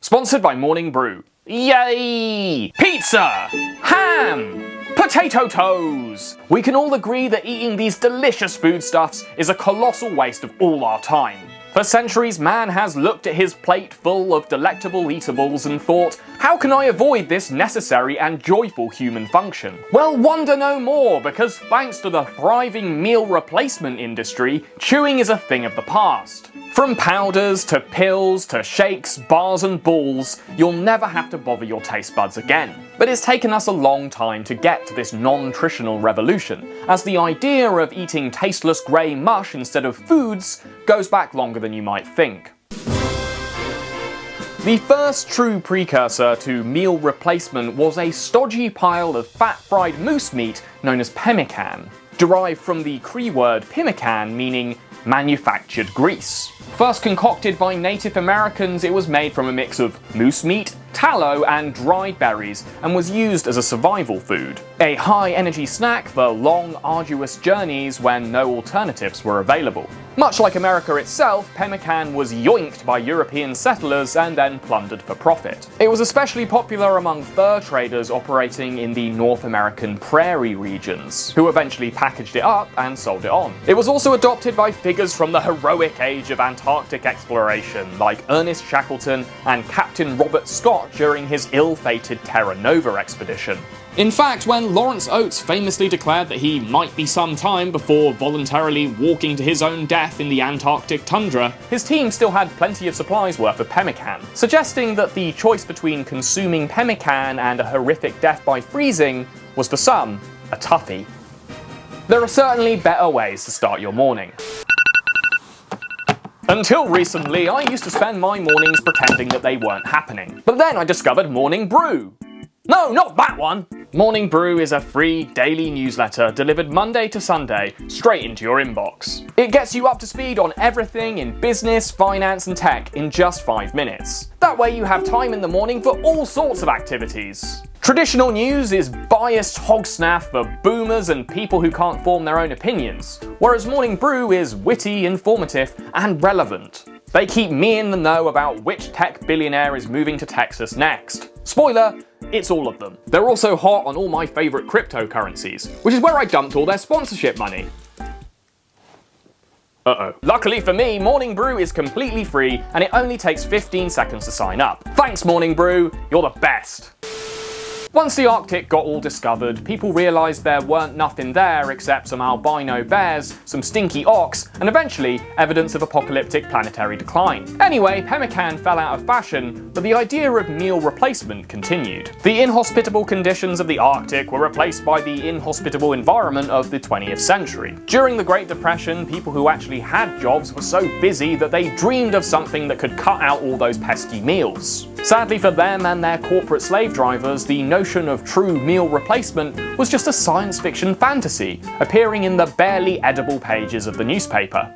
Sponsored by Morning Brew. Yay! Pizza! Ham! Potato toes! We can all agree that eating these delicious foodstuffs is a colossal waste of all our time. For centuries, man has looked at his plate full of delectable eatables and thought, how can I avoid this necessary and joyful human function? Well, wonder no more, because thanks to the thriving meal replacement industry, chewing is a thing of the past. From powders to pills to shakes, bars and balls, you'll never have to bother your taste buds again. But it's taken us a long time to get to this non-nutritional revolution, as the idea of eating tasteless grey mush instead of foods goes back longer than you might think. The first true precursor to meal replacement was a stodgy pile of fat-fried moose meat known as pemmican, derived from the Cree word pimmican meaning manufactured grease. First concocted by Native Americans, it was made from a mix of moose meat, tallow and dried berries, and was used as a survival food. A high-energy snack for long, arduous journeys when no alternatives were available. Much like America itself, pemmican was yoinked by European settlers and then plundered for profit. It was especially popular among fur traders operating in the North American prairie regions, who eventually packaged it up and sold it on. It was also adopted by figures from the heroic age of Antarctic exploration, like Ernest Shackleton and Captain Robert Scott during his ill-fated Terra Nova expedition. In fact, when Lawrence Oates famously declared that he might be some time before voluntarily walking to his own death in the Antarctic tundra, his team still had plenty of supplies worth of pemmican, suggesting that the choice between consuming pemmican and a horrific death by freezing was for some a toughie. There are certainly better ways to start your morning. Until recently, I used to spend my mornings pretending that they weren't happening. But then I discovered Morning Brew. No, not that one! Morning Brew is a free daily newsletter delivered Monday to Sunday straight into your inbox. It gets you up to speed on everything in business, finance and tech in just 5 minutes. That way you have time in the morning for all sorts of activities. Traditional news is biased hog snaff for boomers and people who can't form their own opinions, whereas Morning Brew is witty, informative and relevant. They keep me in the know about which tech billionaire is moving to Texas next. Spoiler, it's all of them. They're also hot on all my favourite cryptocurrencies, which is where I dumped all their sponsorship money. Uh-oh. Luckily for me, Morning Brew is completely free and it only takes 15 seconds to sign up. Thanks Morning Brew, you're the best! Once the Arctic got all discovered, people realised there weren't nothing there except some albino bears, some stinky ox, and eventually evidence of apocalyptic planetary decline. Anyway, pemmican fell out of fashion, but the idea of meal replacement continued. The inhospitable conditions of the Arctic were replaced by the inhospitable environment of the 20th century. During the Great Depression, people who actually had jobs were so busy that they dreamed of something that could cut out all those pesky meals. Sadly for them and their corporate slave drivers, the notion of true meal replacement was just a science fiction fantasy, appearing in the barely edible pages of the newspaper.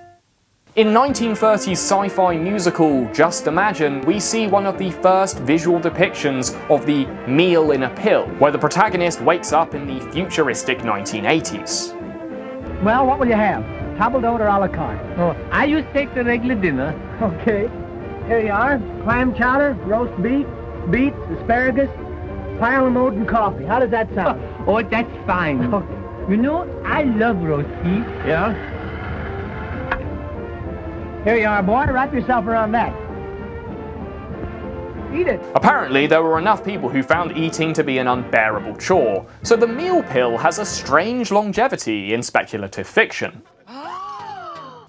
In 1930's sci-fi musical Just Imagine, we see one of the first visual depictions of the meal in a pill, where the protagonist wakes up in the futuristic 1980s. Well, what will you have? Table d'hote or a la carte? Oh, I used to take the regular dinner. Okay. Here you are. Clam chowder, roast beef, beets, asparagus, pile of and coffee. How does that sound? Oh, that's fine. Okay. You know, I love roast beef. Yeah? Here you are, boy. Wrap yourself around that. Eat it. Apparently, there were enough people who found eating to be an unbearable chore, so the meal pill has a strange longevity in speculative fiction.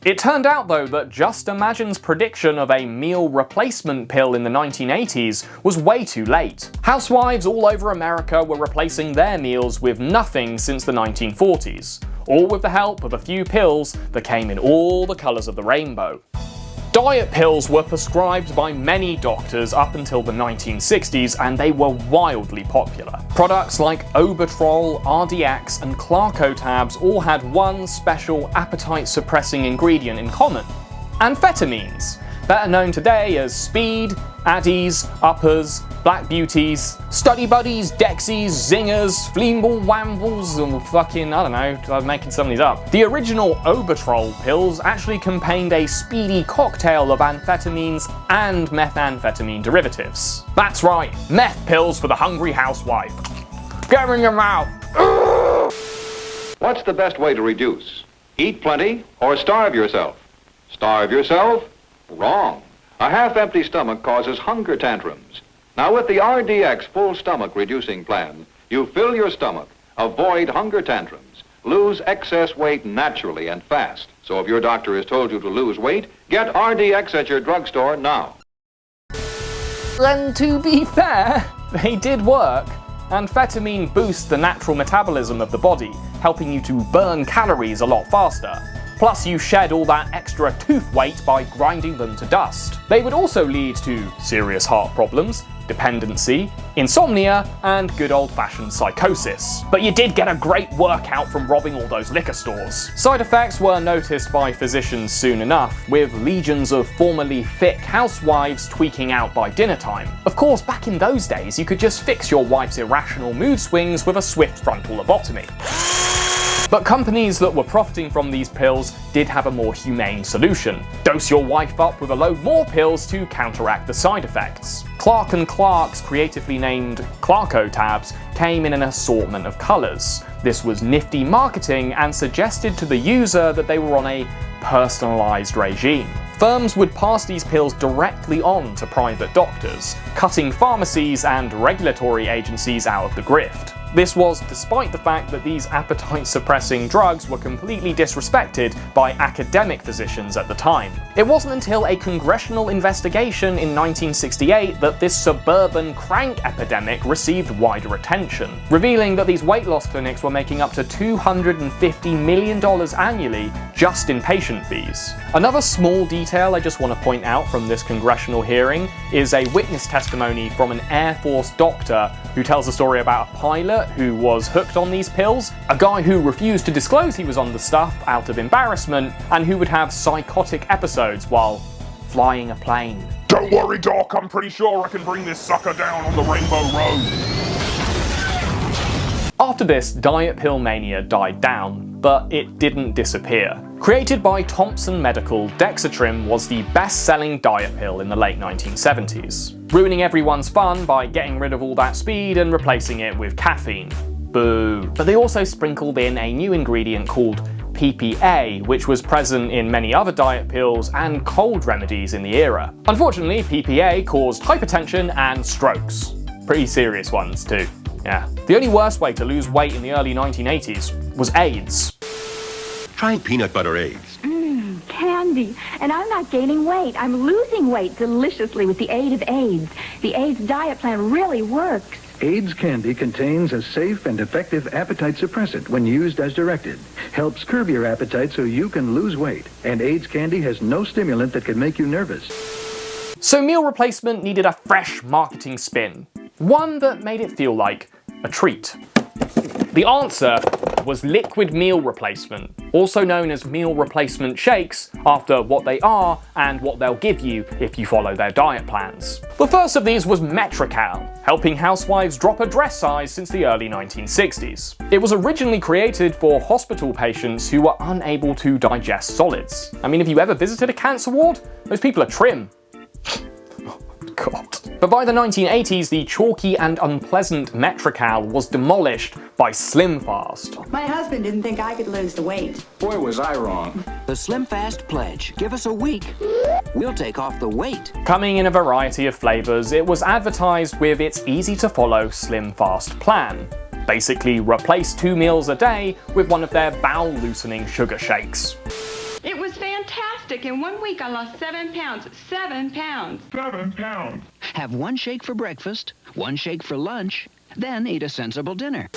It turned out though that Just Imagine's prediction of a meal replacement pill in the 1980s was way too late. Housewives all over America were replacing their meals with nothing since the 1940s, all with the help of a few pills that came in all the colours of the rainbow. Diet pills were prescribed by many doctors up until the 1960s and they were wildly popular. Products like Obertrol, RDX and Clarko tabs all had one special appetite-suppressing ingredient in common: amphetamines, better known today as speed, Addies, Uppers, Black Beauties, Study Buddies, Dexies, Zingers, Fleamble, Wambles, and fucking, I don't know, I'm making some of these up. The original Obertrol pills actually contained a speedy cocktail of amphetamines and methamphetamine derivatives. That's right, meth pills for the hungry housewife. Get them in your mouth. What's the best way to reduce? Eat plenty or starve yourself? Starve yourself? Wrong. A half-empty stomach causes hunger tantrums. Now with the RDX full stomach reducing plan, you fill your stomach, avoid hunger tantrums, lose excess weight naturally and fast. So if your doctor has told you to lose weight, get RDX at your drugstore now. And to be fair, they did work. Amphetamine boosts the natural metabolism of the body, helping you to burn calories a lot faster. Plus, you shed all that extra tooth weight by grinding them to dust. They would also lead to serious heart problems, dependency, insomnia, and good old-fashioned psychosis. But you did get a great workout from robbing all those liquor stores. Side effects were noticed by physicians soon enough, with legions of formerly thick housewives tweaking out by dinner time. Of course, back in those days, you could just fix your wife's irrational mood swings with a swift frontal lobotomy. But companies that were profiting from these pills did have a more humane solution. Dose your wife up with a load more pills to counteract the side effects. Clark & Clark's creatively named Clarko tabs came in an assortment of colours. This was nifty marketing and suggested to the user that they were on a personalised regime. Firms would pass these pills directly on to private doctors, cutting pharmacies and regulatory agencies out of the grift. This was despite the fact that these appetite-suppressing drugs were completely disrespected by academic physicians at the time. It wasn't until a congressional investigation in 1968 that this suburban crank epidemic received wider attention, revealing that these weight loss clinics were making up to $250 million annually just in patient fees. Another small detail I just want to point out from this congressional hearing is a witness testimony from an Air Force doctor who tells a story about a pilot who was hooked on these pills, a guy who refused to disclose he was on the stuff out of embarrassment, and who would have psychotic episodes while flying a plane. Don't worry, Doc, I'm pretty sure I can bring this sucker down on the Rainbow Road. After this, diet pill mania died down, but it didn't disappear. Created by Thompson Medical, Dexatrim was the best-selling diet pill in the late 1970s, ruining everyone's fun by getting rid of all that speed and replacing it with caffeine. Boo. But they also sprinkled in a new ingredient called PPA, which was present in many other diet pills and cold remedies in the era. Unfortunately, PPA caused hypertension and strokes. Pretty serious ones too. Yeah. The only worst way to lose weight in the early 1980s was AIDS. Try peanut butter eggs. Candy. And I'm not gaining weight. I'm losing weight deliciously with the aid of AIDS. The AIDS diet plan really works. AIDS candy contains a safe and effective appetite suppressant when used as directed. Helps curb your appetite so you can lose weight. And AIDS candy has no stimulant that can make you nervous. So meal replacement needed a fresh marketing spin. One that made it feel like a treat. The answer was liquid meal replacement, also known as meal replacement shakes, after what they are and what they'll give you if you follow their diet plans. The first of these was Metrical, helping housewives drop a dress size since the early 1960s. It was originally created for hospital patients who were unable to digest solids. I mean, have you ever visited a cancer ward? Those people are trim. God. But by the 1980s, the chalky and unpleasant Metrical was demolished by Slim Fast. My husband didn't think I could lose the weight. Boy, was I wrong. The Slim Fast Pledge. Give us a week. We'll take off the weight. Coming in a variety of flavors, it was advertised with its easy-to-follow Slim Fast plan. Basically, replace 2 meals a day with one of their bowel-loosening sugar shakes. It was fantastic. In 1 week, I lost 7 pounds. 7 pounds. 7 pounds. Have 1 shake for breakfast, 1 shake for lunch, then eat a sensible dinner.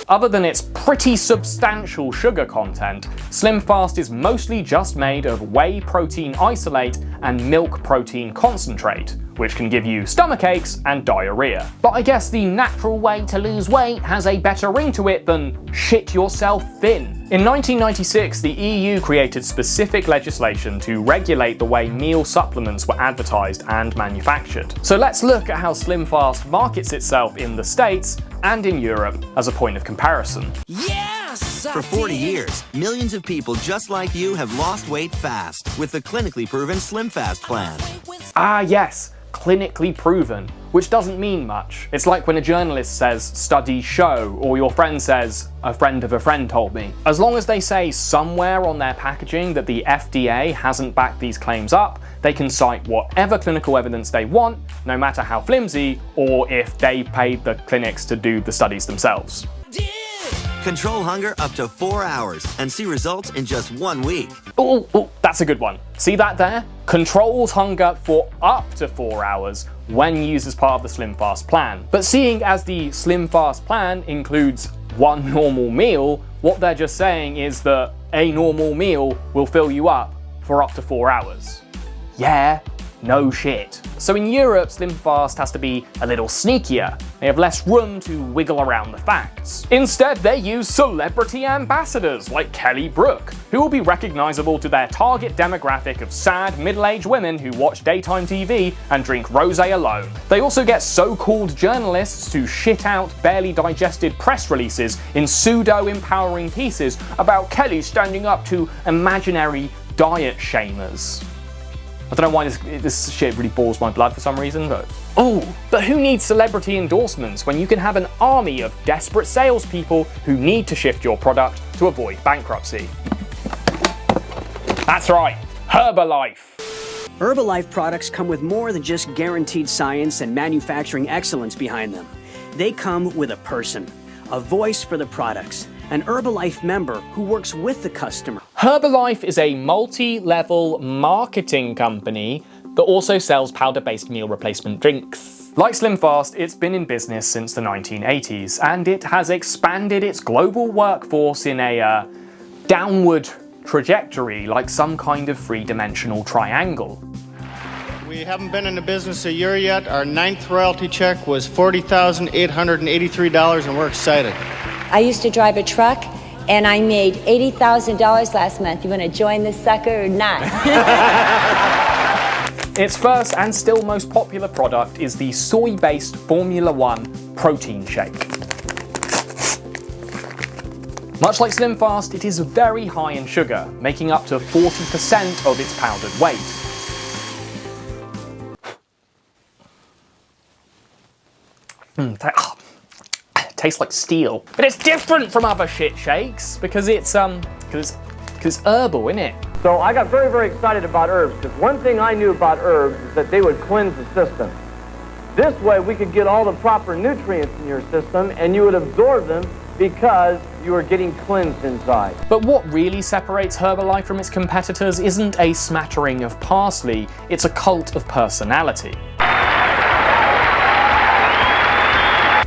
Other than its pretty substantial sugar content, Slim Fast is mostly just made of whey protein isolate and milk protein concentrate, which can give you stomach aches and diarrhea. But I guess the natural way to lose weight has a better ring to it than shit yourself thin. In 1996, the EU created specific legislation to regulate the way meal supplements were advertised and manufactured. So let's look at how SlimFast markets itself in the States and in Europe as a point of comparison. Yes! For 40 years, millions of people just like you have lost weight fast with the clinically proven SlimFast plan. Ah yes, clinically proven, which doesn't mean much. It's like when a journalist says, studies show, or your friend says, a friend of a friend told me. As long as they say somewhere on their packaging that the FDA hasn't backed these claims up, they can cite whatever clinical evidence they want, no matter how flimsy, or if they paid the clinics to do the studies themselves. Control hunger up to 4 hours and see results in just 1 week. Oh, that's a good one. See that there? Controls hunger for up to 4 hours when used as part of the SlimFast plan. But seeing as the SlimFast plan includes one normal meal, what they're just saying is that a normal meal will fill you up for up to 4 hours. Yeah, no shit. So in Europe, SlimFast has to be a little sneakier. They have less room to wiggle around the facts. Instead, they use celebrity ambassadors like Kelly Brook, who will be recognizable to their target demographic of sad, middle-aged women who watch daytime TV and drink rosé alone. They also get so-called journalists to shit out barely digested press releases in pseudo-empowering pieces about Kelly standing up to imaginary diet shamers. I don't know why this shit really boils my blood for some reason, but... but who needs celebrity endorsements when you can have an army of desperate salespeople who need to shift your product to avoid bankruptcy? That's right, Herbalife. Herbalife products come with more than just guaranteed science and manufacturing excellence behind them. They come with a person, a voice for the products, an Herbalife member who works with the customer. Herbalife is a multi-level marketing company that also sells powder-based meal replacement drinks. Like SlimFast, it's been in business since the 1980s, and it has expanded its global workforce in a downward trajectory, like some kind of three-dimensional triangle. We haven't been in the business a year yet. Our 9th royalty check was $40,883, and we're excited. I used to drive a truck, and I made $80,000 last month. You want to join this sucker or not? Its first and still most popular product is the soy-based Formula 1 protein shake. Much like SlimFast, it is very high in sugar, making up to 40% of its powdered weight. Tastes like steel. But it's different from other shit shakes because it's herbal, innit? So I got very, very excited about herbs, because one thing I knew about herbs is that they would cleanse the system. This way we could get all the proper nutrients in your system and you would absorb them because you were getting cleansed inside. But what really separates Herbalife from its competitors isn't a smattering of parsley, it's a cult of personality.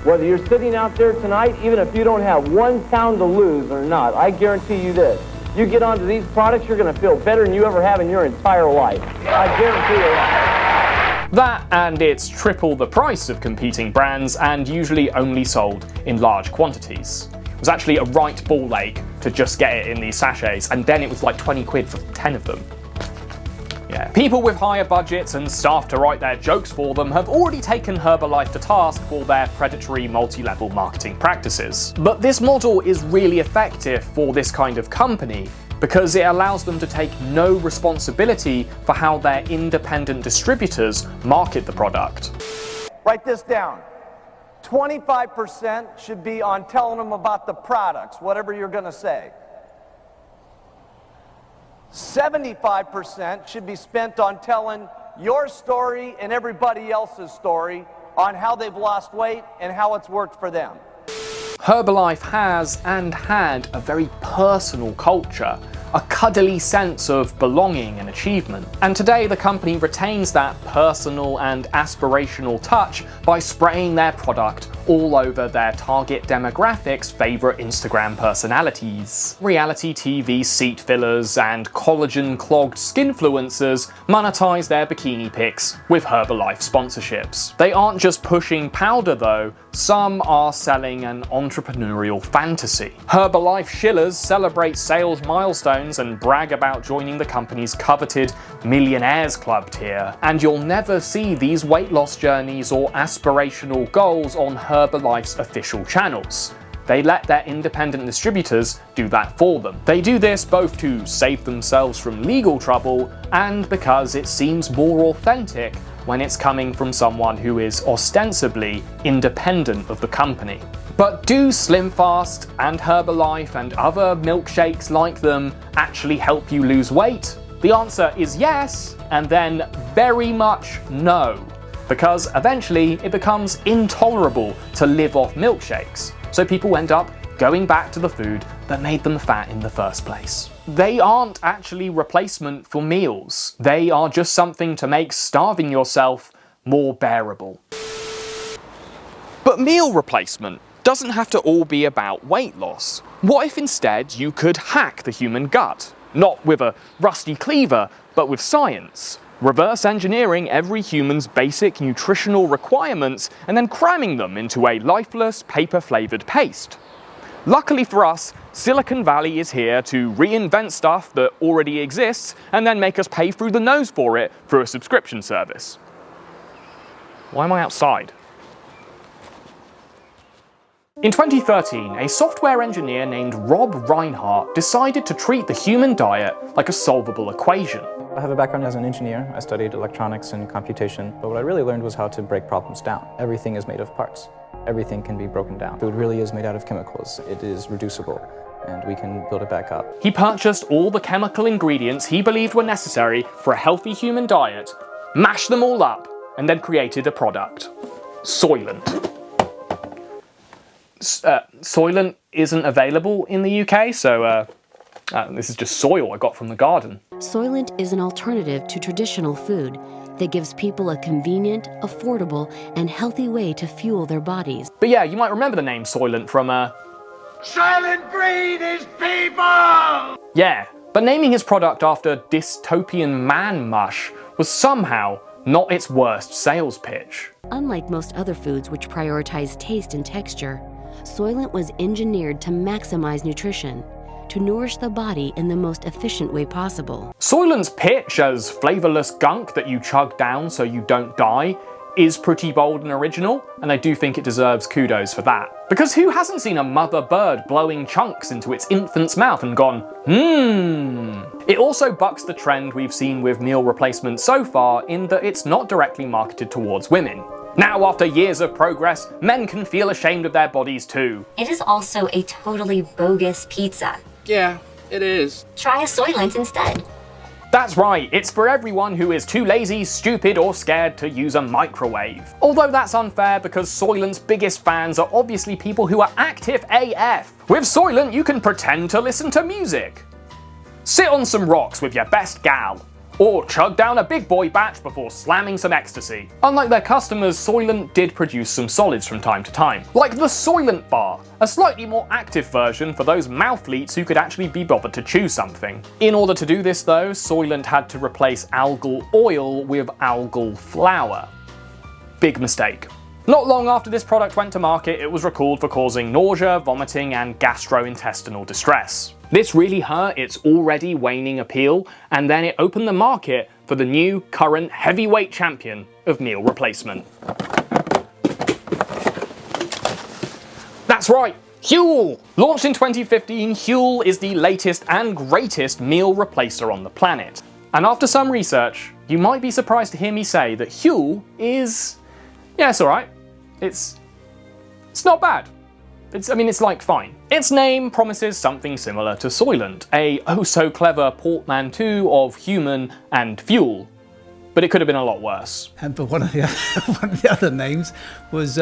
Whether you're sitting out there tonight, even if you don't have 1 pound to lose or not, I guarantee you this. You get onto these products, you're going to feel better than you ever have in your entire life. I guarantee you that. That, and it's triple the price of competing brands and usually only sold in large quantities. It was actually a right ball ache to just get it in these sachets, and then it was like 20 quid for 10 of them. Yeah. People with higher budgets and staff to write their jokes for them have already taken Herbalife to task for their predatory multi-level marketing practices. But this model is really effective for this kind of company because it allows them to take no responsibility for how their independent distributors market the product. Write this down. 25% should be on telling them about the products, whatever you're going to say. 75% should be spent on telling your story and everybody else's story on how they've lost weight and how it's worked for them. Herbalife has and had a very personal culture, a cuddly sense of belonging and achievement. And today the company retains that personal and aspirational touch by spraying their product all over their target demographic's favourite Instagram personalities. Reality TV seat fillers and collagen-clogged skinfluencers monetize their bikini pics with Herbalife sponsorships. They aren't just pushing powder though, some are selling an entrepreneurial fantasy. Herbalife shillers celebrate sales milestones and brag about joining the company's coveted Millionaires Club tier, and you'll never see these weight loss journeys or aspirational goals on Herbalife's official channels. They let their independent distributors do that for them. They do this both to save themselves from legal trouble and because it seems more authentic when it's coming from someone who is ostensibly independent of the company. But do Slim Fast and Herbalife and other milkshakes like them actually help you lose weight? The answer is yes, and then very much no. Because eventually it becomes intolerable to live off milkshakes. So people end up going back to the food that made them fat in the first place. They aren't actually replacement for meals. They are just something to make starving yourself more bearable. But meal replacement doesn't have to all be about weight loss. What if instead you could hack the human gut? Not with a rusty cleaver, but with science. Reverse engineering every human's basic nutritional requirements and then cramming them into a lifeless, paper-flavored paste. Luckily for us, Silicon Valley is here to reinvent stuff that already exists and then make us pay through the nose for it through a subscription service. Why am I outside? In 2013, a software engineer named Rob Reinhardt decided to treat the human diet like a solvable equation. I have a background as an engineer. I studied electronics and computation, but what I really learned was how to break problems down. Everything is made of parts. Everything can be broken down. Food really is made out of chemicals. It is reducible, and we can build it back up. He purchased all the chemical ingredients he believed were necessary for a healthy human diet, mashed them all up, and then created a product. Soylent. Soylent isn't available in the UK, so this is just soil I got from the garden. Soylent is an alternative to traditional food that gives people a convenient, affordable, and healthy way to fuel their bodies. But yeah, you might remember the name Soylent from Silent breed is people! Yeah, but naming his product after dystopian man mush was somehow not its worst sales pitch. Unlike most other foods which prioritize taste and texture, Soylent was engineered to maximize nutrition, to nourish the body in the most efficient way possible. Soylent's pitch as flavourless gunk that you chug down so you don't die is pretty bold and original, and I do think it deserves kudos for that. Because who hasn't seen a mother bird blowing chunks into its infant's mouth and gone, It also bucks the trend we've seen with meal replacement so far in that it's not directly marketed towards women. Now, after years of progress, men can feel ashamed of their bodies too. It is also a totally bogus pizza. Yeah, it is. Try a Soylent instead. That's right, it's for everyone who is too lazy, stupid, or scared to use a microwave. Although that's unfair because Soylent's biggest fans are obviously people who are active AF. With Soylent, you can pretend to listen to music, sit on some rocks with your best gal, or chug down a big boy batch before slamming some ecstasy. Unlike their customers, Soylent did produce some solids from time to time, like the Soylent Bar, a slightly more active version for those mouthleets who could actually be bothered to chew something. In order to do this though, Soylent had to replace algal oil with algal flour. Big mistake. Not long after this product went to market, it was recalled for causing nausea, vomiting, and gastrointestinal distress. This really hurt its already waning appeal, and then it opened the market for the new, current heavyweight champion of meal replacement. That's right, Huel! Launched in 2015, Huel is the latest and greatest meal replacer on the planet. And after some research, you might be surprised to hear me say that Huel is... yeah, it's alright. It's not bad. It's like fine. Its name promises something similar to Soylent, a oh-so-clever portmanteau of human and fuel. But it could have been a lot worse. But one of the other names was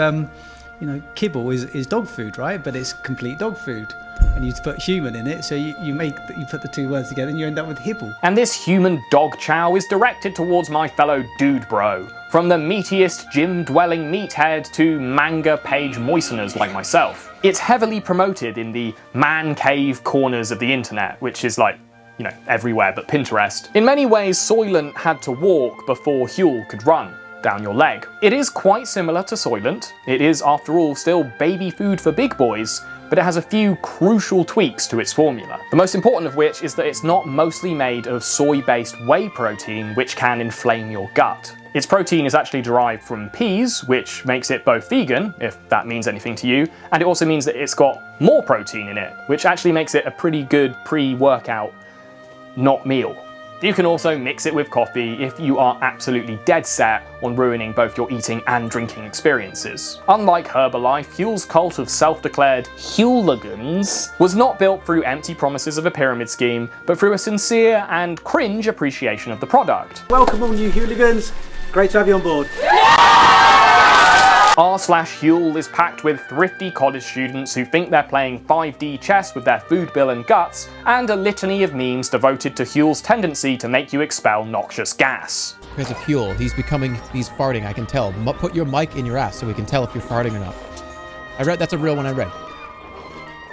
you know, kibble is dog food, right? But it's complete dog food. And you put human in it, so you put the two words together and you end up with hibble. And this human dog chow is directed towards my fellow dude bro. From the meatiest gym-dwelling meathead to manga page moisteners like myself. It's heavily promoted in the man cave corners of the internet, which is like, you know, everywhere but Pinterest. In many ways, Soylent had to walk before Huel could run down your leg. It is quite similar to Soylent. It is, after all, still baby food for big boys, but it has a few crucial tweaks to its formula. The most important of which is that it's not mostly made of soy-based whey protein, which can inflame your gut. Its protein is actually derived from peas, which makes it both vegan, if that means anything to you, and it also means that it's got more protein in it, which actually makes it a pretty good pre-workout not meal. You can also mix it with coffee if you are absolutely dead set on ruining both your eating and drinking experiences. Unlike Herbalife, Huel's cult of self-declared Hueligans was not built through empty promises of a pyramid scheme, but through a sincere and cringe appreciation of the product. Welcome all you Hueligans, great to have you on board. r/Huel is packed with thrifty college students who think they're playing 5D chess with their food bill and guts, and a litany of memes devoted to Huel's tendency to make you expel noxious gas. Because of Huel, he's farting, I can tell. Put your mic in your ass so we can tell if you're farting or not. That's a real one I read.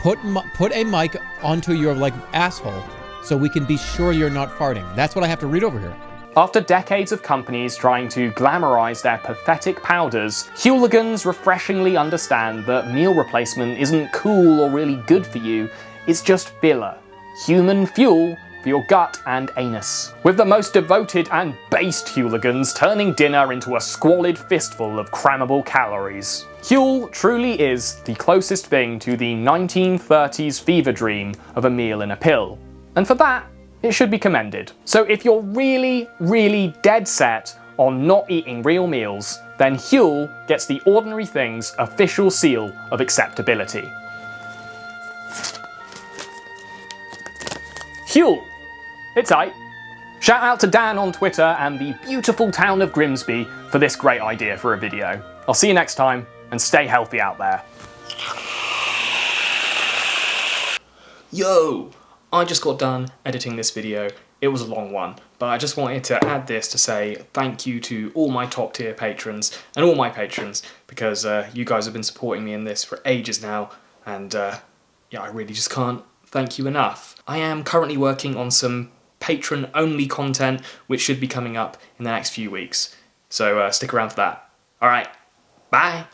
Put a mic onto your, asshole so we can be sure you're not farting. That's what I have to read over here. After decades of companies trying to glamorize their pathetic powders, Hueligans refreshingly understand that meal replacement isn't cool or really good for you, it's just filler. Human fuel for your gut and anus. With the most devoted and based Hueligans turning dinner into a squalid fistful of crammable calories. Huel truly is the closest thing to the 1930s fever dream of a meal in a pill. And for that, it should be commended. So if you're really, really dead set on not eating real meals, then Huel gets the Ordinary Things official seal of acceptability. Huel, it's aight. Shout out to Dan on Twitter and the beautiful town of Grimsby for this great idea for a video. I'll see you next time, and stay healthy out there. Yo! I just got done editing this video. It was a long one, but I just wanted to add this to say thank you to all my top tier patrons and all my patrons, because you guys have been supporting me in this for ages now, and yeah, I really just can't thank you enough. I am currently working on some patron only content which should be coming up in the next few weeks, so stick around for that. Alright, bye!